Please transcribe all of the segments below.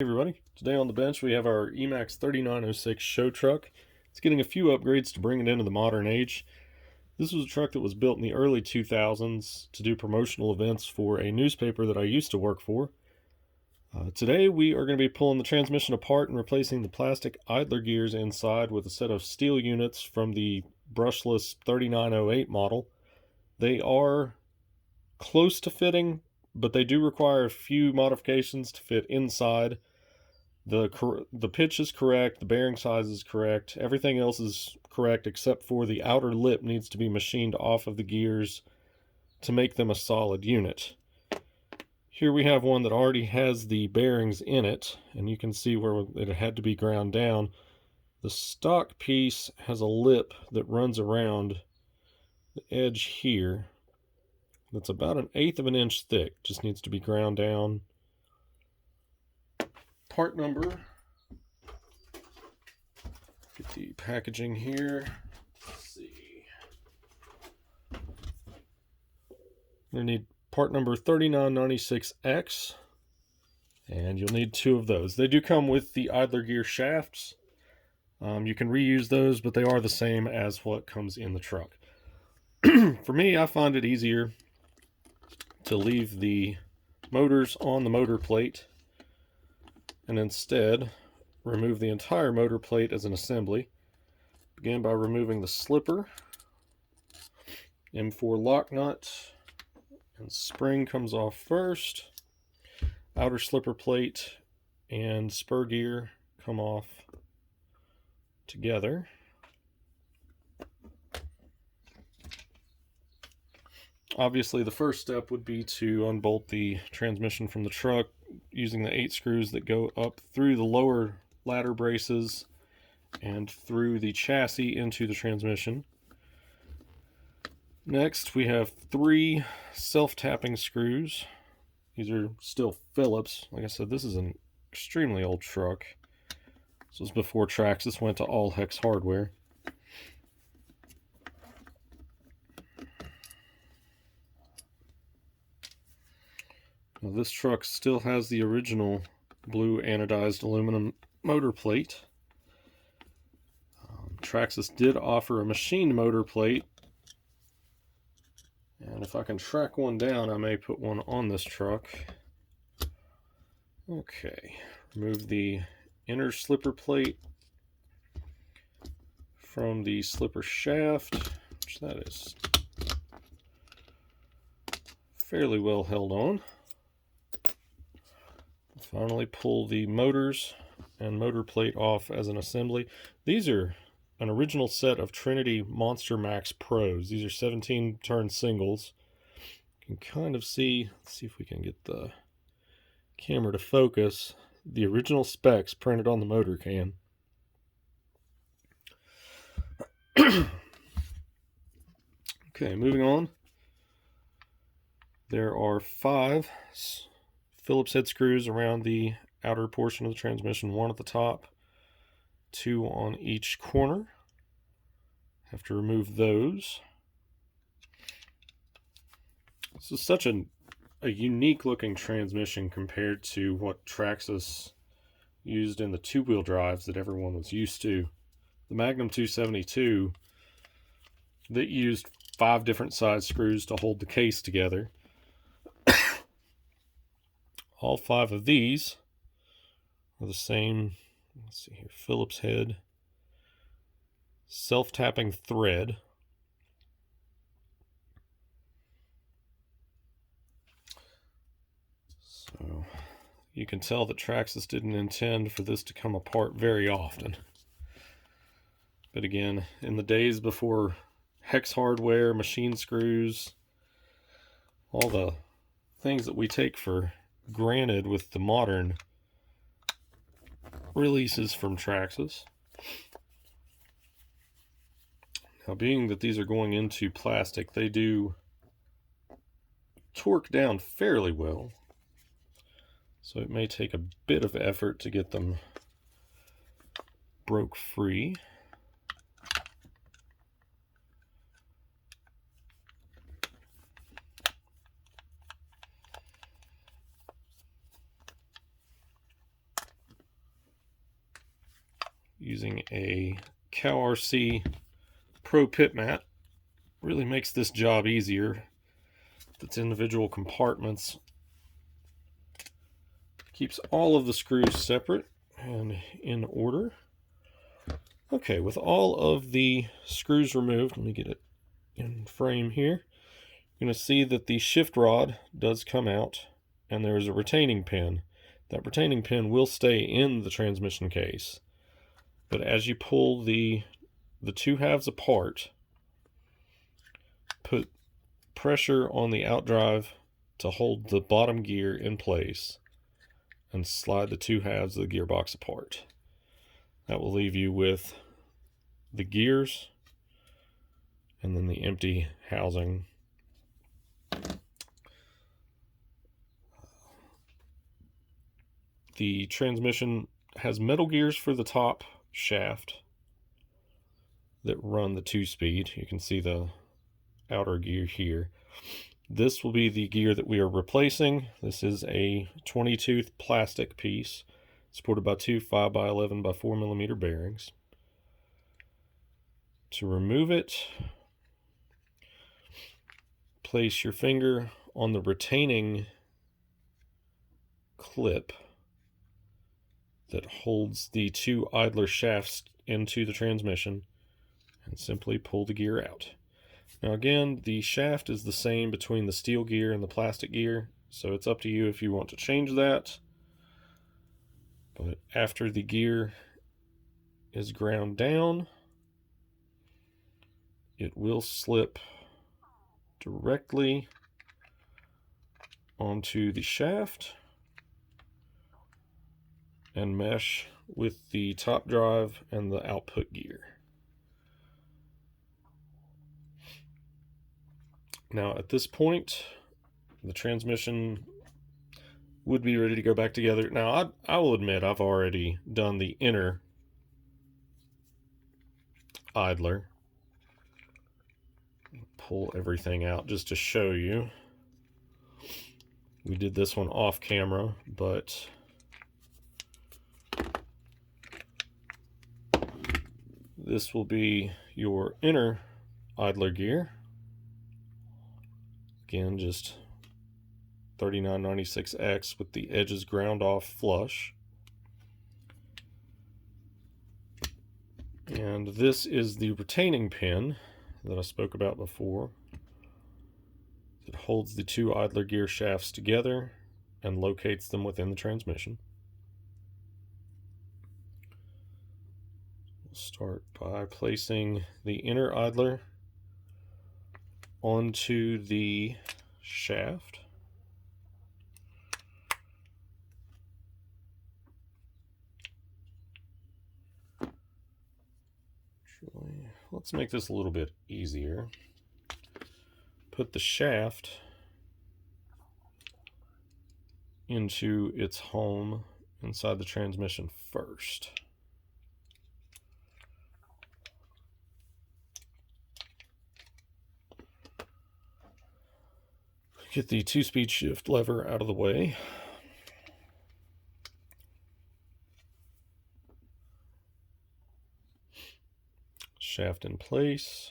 Hey everybody, today on the bench we have our E-Maxx 3906 show truck. It's getting a few upgrades to bring it into the modern age. This was a truck that was built in the early 2000s to do promotional events for a newspaper that I used to work for. Today we are going to be pulling the transmission apart and replacing the plastic idler gears inside with a set of steel units from the brushless 3908 model. They are close to fitting, but they do require a few modifications to fit inside. The pitch is correct, the bearing size is correct, everything else is correct except for the outer lip needs to be machined off of the gears to make them a solid unit. Here we have one that already has the bearings in it, and you can see where it had to be ground down. The stock piece has a lip that runs around the edge here that's about 1/8 of an inch thick, just needs to be ground down. Part number, get the packaging here. Let's see. You'll need part number 3996X, and you'll need 2 of those. They do come with the idler gear shafts. You can reuse those, but they are the same as what comes in the truck. For me, I find it easier to leave the motors on the motor plate and instead remove the entire motor plate as an assembly. Begin by removing the slipper, M4 lock nut, and spring comes off first. Outer slipper plate and spur gear come off together. Obviously, the first step would be to unbolt the transmission from the truck using the 8 screws that go up through the lower ladder braces and through the chassis into the transmission. Next, we have 3 self-tapping screws. These are still Phillips. Like I said, this is an extremely old truck. This was before Traxxas went to all hex hardware. Now, this truck still has the original blue anodized aluminum motor plate. Traxxas did offer a machined motor plate, and if I can track one down, I may put one on this truck. Okay, remove the inner slipper plate from the slipper shaft, which that is fairly well held on. Finally, pull the motors and motor plate off as an assembly. These are an original set of Trinity Monster Max Pros. These are 17 turn singles. You can kind of see, let's see if we can get the camera to focus, the original specs printed on the motor can. Okay, moving on. There are 5 Phillips head screws around the outer portion of the transmission, 1 at the top, 2 on each corner. Have to remove those. This is such a unique looking transmission compared to what Traxxas used in the 2-wheel drives that everyone was used to. The Magnum 272 that used 5 different size screws to hold the case together. All 5 of these are the same, let's see here, Phillips head, self-tapping thread. So you can tell that Traxxas didn't intend for this to come apart very often. But again, in the days before hex hardware, machine screws, all the things that we take for granted with the modern releases from Traxxas. Now, being that these are going into plastic, they do torque down fairly well, so it may take a bit of effort to get them broke free. using a Cow RC Pro pit mat. Really makes this job easier. Its individual compartments. Keeps all of the screws separate and in order. Okay, with all of the screws removed, let me get it in frame here. You're going to see that the shift rod does come out, and there is a retaining pin. That retaining pin will stay in the transmission case. But as you pull the two halves apart, put pressure on the outdrive to hold the bottom gear in place and slide the two halves of the gearbox apart. That will leave you with the gears and then the empty housing. The transmission has metal gears for the top shaft that run the 2-speed. You can see the outer gear here. This will be the gear that we are replacing. This is a 20-tooth plastic piece supported by two 5x11 by 4 millimeter bearings. To remove it, place your finger on the retaining clip that holds the two idler shafts into the transmission and simply pull the gear out. Now again, the shaft is the same between the steel gear and the plastic gear, so it's up to you if you want to change that. But after the gear is ground down, it will slip directly onto the shaft and mesh with the top drive and the output gear. Now at this point, the transmission would be ready to go back together. Now I will admit I've already done the inner idler. Pull everything out just to show you. We did this one off camera, but this will be your inner idler gear. Again, just 3996X with the edges ground off flush. And this is the retaining pin that I spoke about before. It holds the two idler gear shafts together and locates them within the transmission. We'll start by placing the inner idler onto the shaft. Let's make this a little bit easier. Put the shaft into its home inside the transmission first. Get the 2-speed shift lever out of the way. Shaft in place.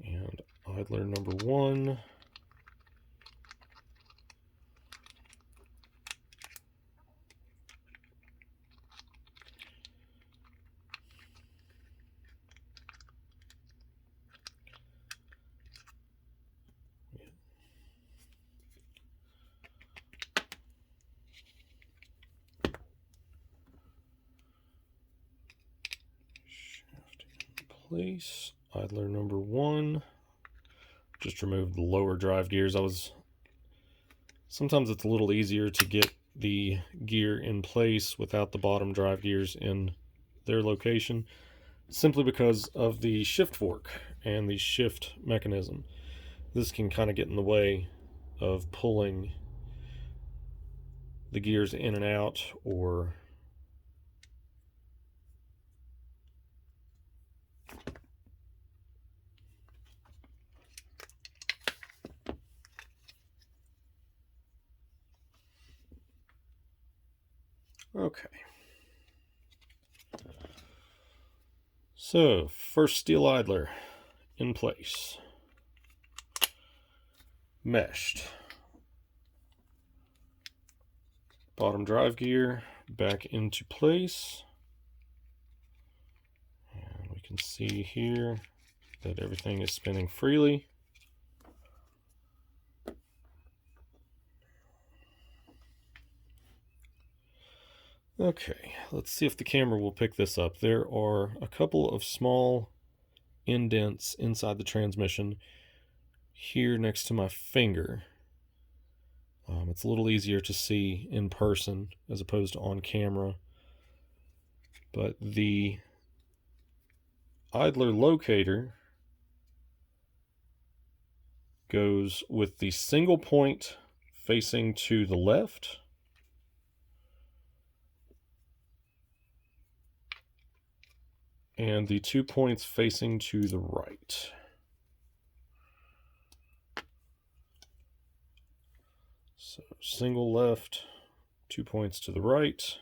And idler number 1. Place. Idler number 1. Just remove the lower drive gears. Sometimes it's a little easier to get the gear in place without the bottom drive gears in their location, simply because of the shift fork and the shift mechanism. This can kind of get in the way of pulling the gears in and out, or Okay. So, first steel idler in place. Meshed. Bottom drive gear back into place. And we can see here that everything is spinning freely. Okay, let's see if the camera will pick this up. There are a couple of small indents inside the transmission here next to my finger. It's a little easier to see in person as opposed to on camera. But the idler locator goes with the single point facing to the left and the 2 points facing to the right. So single left, 2 points to the right.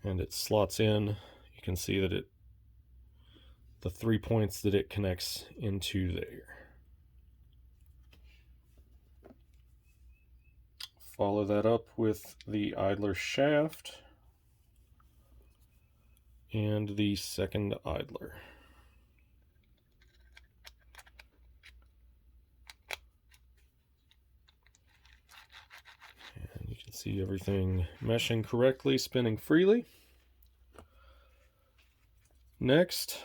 And it slots in. You can see that the 3 points that it connects into there. Follow that up with the idler shaft and the second idler. And you can see everything meshing correctly, spinning freely. Next,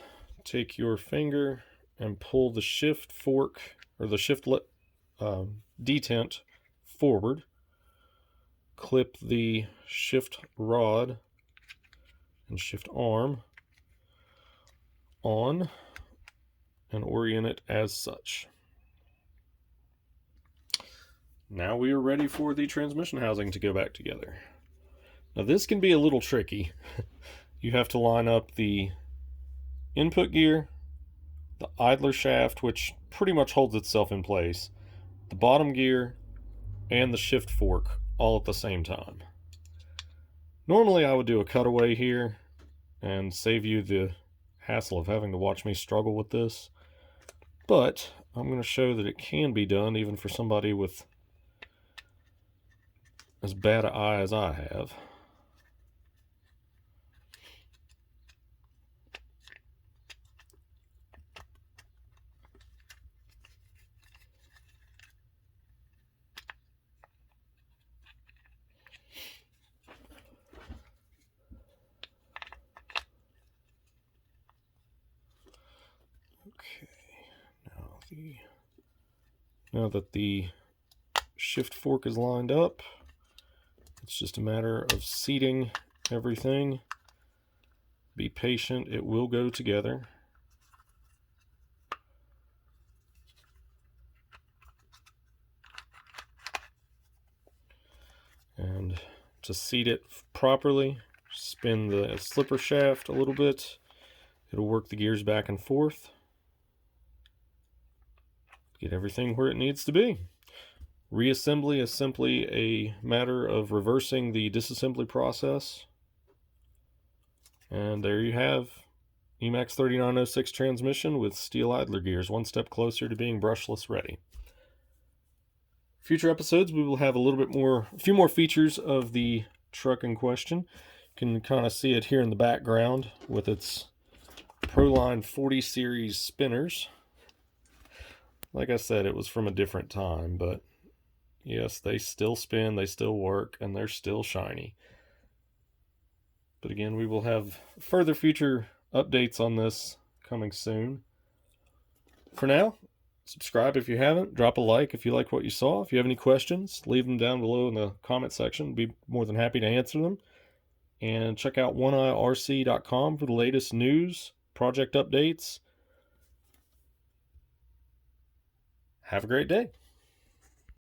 take your finger and pull the shift fork or the shift detent forward. Clip the shift rod and shift arm on and orient it as such. Now we are ready for the transmission housing to go back together. Now this can be a little tricky. You have to line up the input gear, the idler shaft, which pretty much holds itself in place, the bottom gear, and the shift fork all at the same time. Normally I would do a cutaway here and save you the hassle of having to watch me struggle with this, but I'm going to show that it can be done even for somebody with as bad an eye as I have. Okay, now that the shift fork is lined up, it's just a matter of seating everything. Be patient, it will go together. And to seat it properly, spin the slipper shaft a little bit. It'll work the gears back and forth. Get everything where it needs to be. Reassembly is simply a matter of reversing the disassembly process. And there you have E-Maxx 3906 transmission with steel idler gears, one step closer to being brushless ready. Future episodes, we will have a few more features of the truck in question. You can kind of see it here in the background with its Proline 40 series spinners. Like I said, it was from a different time, but yes, they still spin, they still work, and they're still shiny. But again, we will have further future updates on this coming soon. For now, subscribe if you haven't, drop a like if you like what you saw. If you have any questions, leave them down below in the comment section. Be more than happy to answer them. And check out oneeirc.com for the latest news, project updates. Have a great day.